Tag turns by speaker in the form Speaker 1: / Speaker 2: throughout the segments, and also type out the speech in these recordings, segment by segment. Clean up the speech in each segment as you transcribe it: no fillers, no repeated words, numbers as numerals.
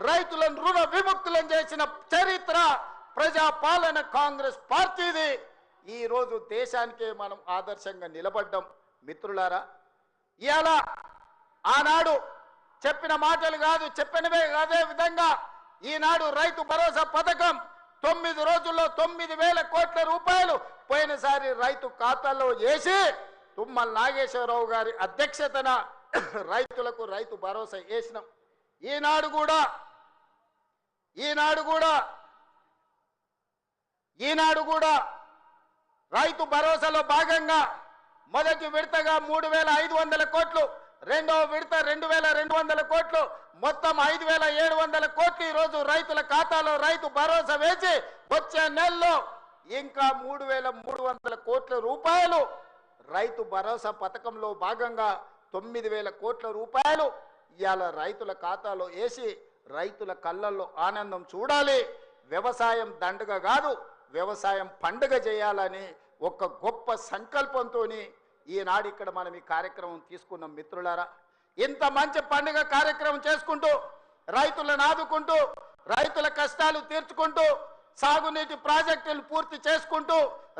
Speaker 1: రైతులను రుణ విముక్తులను చేసిన చరిత్ర ప్రజాపాలన కాంగ్రెస్ పార్టీది. ఈ రోజు దేశానికే మనం ఆదర్శంగా నిలబడ్డాం. మిత్రులారా, ఇవాళ ఆనాడు చెప్పిన మాటలు కాదు, చెప్పినవే అదే విధంగా ఈనాడు రైతు భరోసా పథకం 9 రోజుల్లో 9,000 కోట్ల రూపాయలు పోయినసారి రైతు ఖాతాల్లో వేసి తుమ్మల నాగేశ్వరరావు గారి అధ్యక్షతన రైతులకు రైతు భరోసా వేసినాం. ఈనాడు కూడా రైతు భరోసాలో భాగంగా మొదటి విడతగా 3,500 కోట్లు, రెండవ విడత 2,200 కోట్లు, మొత్తం 5,700 కోట్లు ఈరోజు రైతుల ఖాతాలో రైతు భరోసా వేసి వచ్చే నెలలో ఇంకా 3,300 కోట్ల రూపాయలు రైతు భరోసా పథకంలో భాగంగా 9,000 కోట్ల రూపాయలు ఇవాళ రైతుల ఖాతాలో వేసి రైతుల కళ్ళల్లో ఆనందం చూడాలి. వ్యవసాయం దండగ కాదు, వ్యవసాయం పండుగ చేయాలని ఒక గొప్ప సంకల్పంతో ఈనాడు ఇక్కడ మనం ఈ కార్యక్రమం తీసుకున్నాం. మిత్రులారా, ఇంత మంచి పండుగ కార్యక్రమం చేసుకుంటూ రైతులను ఆదుకుంటూ రైతుల కష్టాలు తీర్చుకుంటూ సాగునీటి ప్రాజెక్టులు పూర్తి చేసుకుంటూ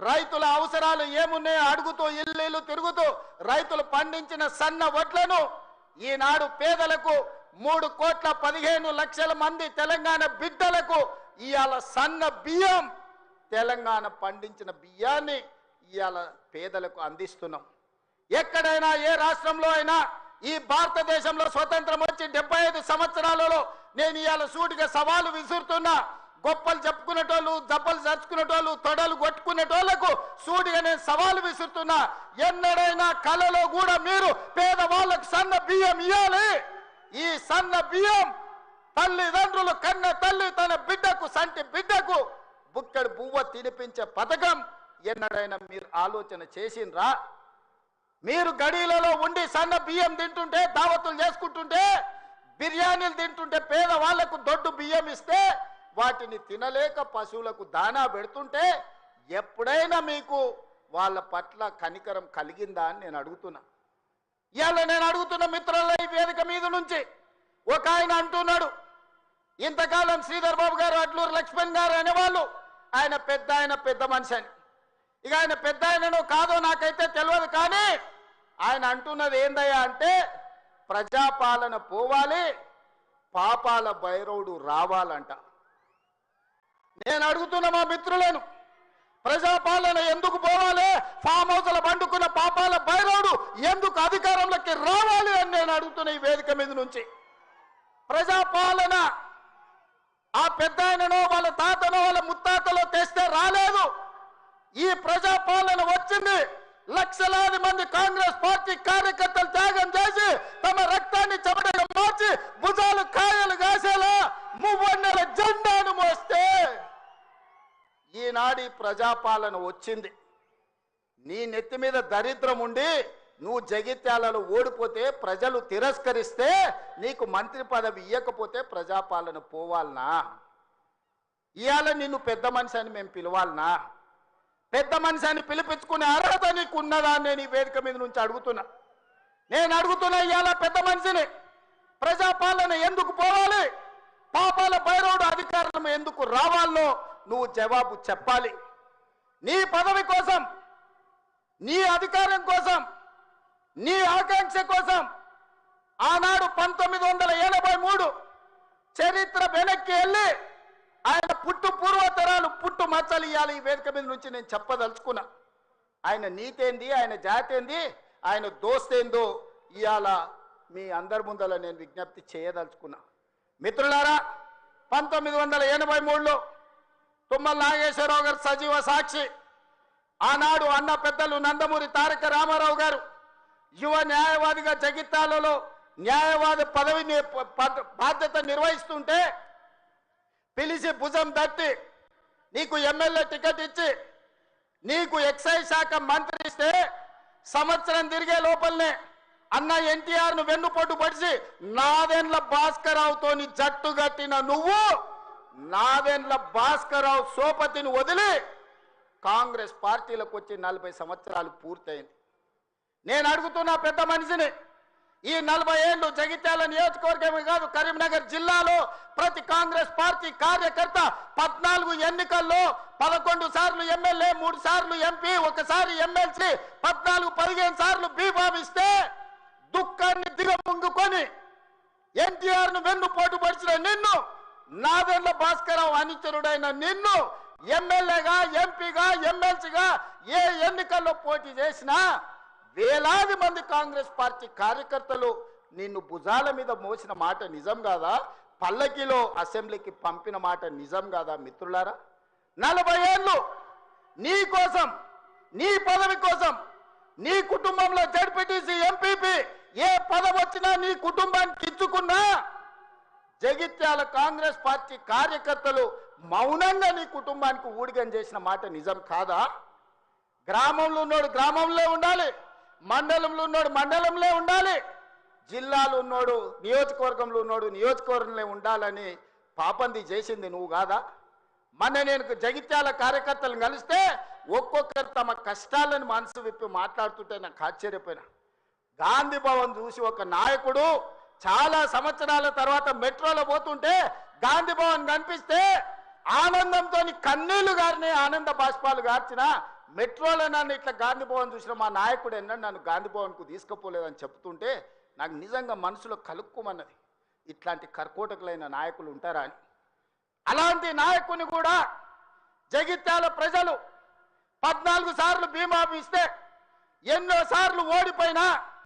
Speaker 1: రైతుల అవసరాలు ఏమున్నాయో అడుగుతూ ఇల్లు తిరుగుతూ రైతులు పండించిన సన్న వడ్లను ఈనాడు పేదలకు 3,15,00,000 మంది తెలంగాణ బిడ్డలకు ఇవాళ సన్న బియ్యం, తెలంగాణ పండించిన బియ్యాన్ని ఇవాళ పేదలకు అందిస్తున్నాం. ఎక్కడైనా ఏ రాష్ట్రంలో అయినా ఈ భారతదేశంలో స్వతంత్రం వచ్చి 75 సంవత్సరాలలో నేను ఇవాళ సూటిగా సవాలు విసురుతున్నా. గొప్పలు చెప్పుకునేటోళ్ళు, దెబ్బలు చర్చుకునేటోళ్ళు, తొడలు కొట్టుకునేటోళ్లకు సూటిగా నేను సవాలు విసురుతున్నా. ఎన్నడైనా కళలో కూడా మీరు పేదవాళ్ళకు సన్న బియ్యం ఇవ్వాలి. ఈ సన్న బియ్యం తల్లిదండ్రులు కన్న తల్లి తన బిడ్డకు, సంటి బిడ్డకు బుక్కడు బువ్వ తినిపించే పథకం ఎన్నడైనా మీరు ఆలోచన చేసిండ్రా? మీరు గడిలలో ఉండి సన్న బియ్యం తింటుంటే, దావతులు చేసుకుంటుంటే, బిర్యానీలు తింటుంటే, పేదవాళ్లకు దొడ్డు బియ్యం ఇస్తే వాటిని తినలేక పశువులకు దానా పెడుతుంటే ఎప్పుడైనా మీకు వాళ్ళ పట్ల కనికరం కలిగిందా అని నేను అడుగుతున్నా. ఇవాళ నేను అడుగుతున్న మిత్రుల ఈ వేదిక మీద నుంచి ఒక ఆయన అంటున్నాడు, ఇంతకాలం శ్రీధర్ బాబు గారు, అట్లూరు లక్ష్మణ్ గారు అనేవాళ్ళు ఆయన పెద్ద మనిషి అని. ఇక ఆయన పెద్ద ఆయననో కాదో నాకైతే తెలియదు, కానీ ఆయన అంటున్నది ఏందయ్యా అంటే ప్రజాపాలన పోవాలి, పాపాల భైరవుడు రావాలంట. నేను అడుగుతున్న మా మిత్రులను, ప్రజాపాలన ఎందుకు పోవాలి? ఫామ్ హౌస్ల పండుకున్న పాపాల భైరవుడు ఎందుకు అధికారంలోకి రావాలి అని నేను అడుగుతున్న ఈ వేదిక మీద నుంచి. ప్రజాపాలన ఆ పెద్ద ఆయననో వాళ్ళ తాతనో వాళ్ళ ముత్తాతలో తెస్తే రాలేదు. ఈ ప్రజాపాలన వచ్చింది లక్షలాది మంది కాంగ్రెస్ పార్టీ కార్యకర్తలు త్యాగం చేసి తమ రక్తాన్ని చెమటగా మార్చి భుజాలు కాయలు కాసేలా 3 జెండాను మోస్తే ఈనాడు ప్రజాపాలన వచ్చింది. నీ నెత్తి మీద దరిద్రం ఉండి నువ్వు జగిత్యాలలో ఓడిపోతే, ప్రజలు తిరస్కరిస్తే, నీకు మంత్రి పదవి ఇవ్వకపోతే ప్రజాపాలన పోవాలనా? ఇవాళ నిన్ను పెద్ద మనిషి అని మేము పిలవాలనా? పెద్ద మనిషి అని పిలిపించుకునే అర్హత నీకు ఉన్నదా అని నేను ఈ వేదిక మీద నుంచి అడుగుతున్నా. నేను అడుగుతున్నా, ఇవాళ పెద్ద మనిషిని ప్రజాపాలన ఎందుకు పోవాలి, పాపాల భైరవుడు అధికారం ఎందుకు రావాలో నువ్వు జవాబు చెప్పాలి. నీ పదవి కోసం, నీ అధికారం కోసం, నీ ఆకాంక్ష కోసం ఆనాడు 1983 చరిత్ర వెనక్కి వెళ్ళి ఆయన పుట్టు పూర్వతరాలు పుట్టు మచ్చలు ఇవ్వాలి. ఈ వేదిక మీద నుంచి నేను చెప్పదలుచుకున్నా. ఆయన నీతేంది, ఆయన జాతేంది, ఆయన దోస్తేందో ఇవాళ మీ అందరి ముందర నేను విజ్ఞప్తి చేయదలుచుకున్నా. మిత్రులారా, 1983లో తుమ్మల నాగేశ్వరరావు గారు సజీవ సాక్షి. ఆనాడు అన్న పెద్దలు నందమూరి తారక రామారావు గారు యువ న్యాయవాదిగా జగిత్యాలలో న్యాయవాది పదవిని బాధ్యత నిర్వహిస్తుంటే పిలిచి భుజం తట్టి నీకు ఎమ్మెల్యే టికెట్ ఇచ్చి నీకు ఎక్సైజ్ శాఖ మంత్రి ఇస్తే సంవత్సరం తిరిగే లోపలనే అన్న ఎన్టీఆర్ను వెన్నుపోటు పడిచి నాదెండ్ల భాస్కరరావుతోని జట్టు కట్టిన నువ్వు నాదెండ్ల భాస్కరరావు సోపతిని వదిలి కాంగ్రెస్ పార్టీలకు వచ్చి 40 సంవత్సరాలు పూర్తయింది. నేను అడుగుతున్నా పెద్ద మనిషిని, ఈ 40 ఏళ్ళు జగిత్యాల నియోజకవర్గమే కాదు కరీంనగర్ జిల్లాలో ప్రతి కాంగ్రెస్ పార్టీ కార్యకర్త 14 ఎన్నికల్లో 11 సార్లు ఎమ్మెల్యే 3 సార్లు ఎంపీ 1 సారి ఎమ్మెల్సీ 14-15 సార్లు బీభావిస్తే దుఃఖాన్ని దిగముంగుకొని ఎన్టీఆర్ ను వెన్నుపోటు పడిచిన నిన్ను, నాదెండ్ల భాస్కరరావు అనుచరుడైన నిన్ను ఎమ్మెల్యేగా ఎంపీగా ఎమ్మెల్సీగా ఏ ఎన్నికల్లో పోటీ చేసినా వేలాది మంది కాంగ్రెస్ పార్టీ కార్యకర్తలు నిన్ను భుజాల మీద మోసిన మాట నిజం కాదా? పల్లకిలో అసెంబ్లీకి పంపిన మాట నిజం కాదా? మిత్రులారా, 40 ఏళ్ళు నీ కోసం, నీ పదవి కోసం, నీ కుటుంబంలో జడ్పీటీసీ ఎంపీపీ ఏ పదవి వచ్చినా నీ కుటుంబానికి ఇచ్చుకున్నా జగిత్యాల కాంగ్రెస్ పార్టీ కార్యకర్తలు మౌనంగా నీ కుటుంబానికి ఊడిగం చేసిన మాట నిజం కాదా? గ్రామంలో ఉన్నోడు గ్రామంలో ఉండాలి, మండలంలో ఉన్నోడు మండలంలో ఉండాలి, జిల్లాలో ఉన్నోడు నియోజకవర్గంలో ఉన్నోడు నియోజకవర్గంలో ఉండాలని పాపంది చేసింది నువ్వు కాదా? మొన్న నేను జగిత్యాల కార్యకర్తలను కలిస్తే ఒక్కొక్కరు తమ కష్టాలను మనసు విప్పి మాట్లాడుతుంటే నాకు ఆశ్చర్యపోయినా. గాంధీ భవన్ చూసి ఒక నాయకుడు చాలా సంవత్సరాల తర్వాత మెట్రోలో పోతుంటే గాంధీ భవన్ కనిపిస్తే ఆనందంతో కన్నీళ్లు గారిని ఆనంద బాష్పాలు గార్చిన మెట్రోలో నన్ను ఇట్లా గాంధీ భవన్ చూసిన మా నాయకుడు ఎన్నడూ నన్ను గాంధీ భవన్కు తీసుకుపోలేదని చెప్తుంటే నాకు నిజంగా మనసులో కలుక్కుమన్నది. ఇట్లాంటి కర్కోటకులైన నాయకులు ఉంటారా అని. అలాంటి నాయకుని కూడా జగిత్యాల ప్రజలు 14 సార్లు బీమా ఇస్తే ఎన్నో సార్లు ఓడిపోయినా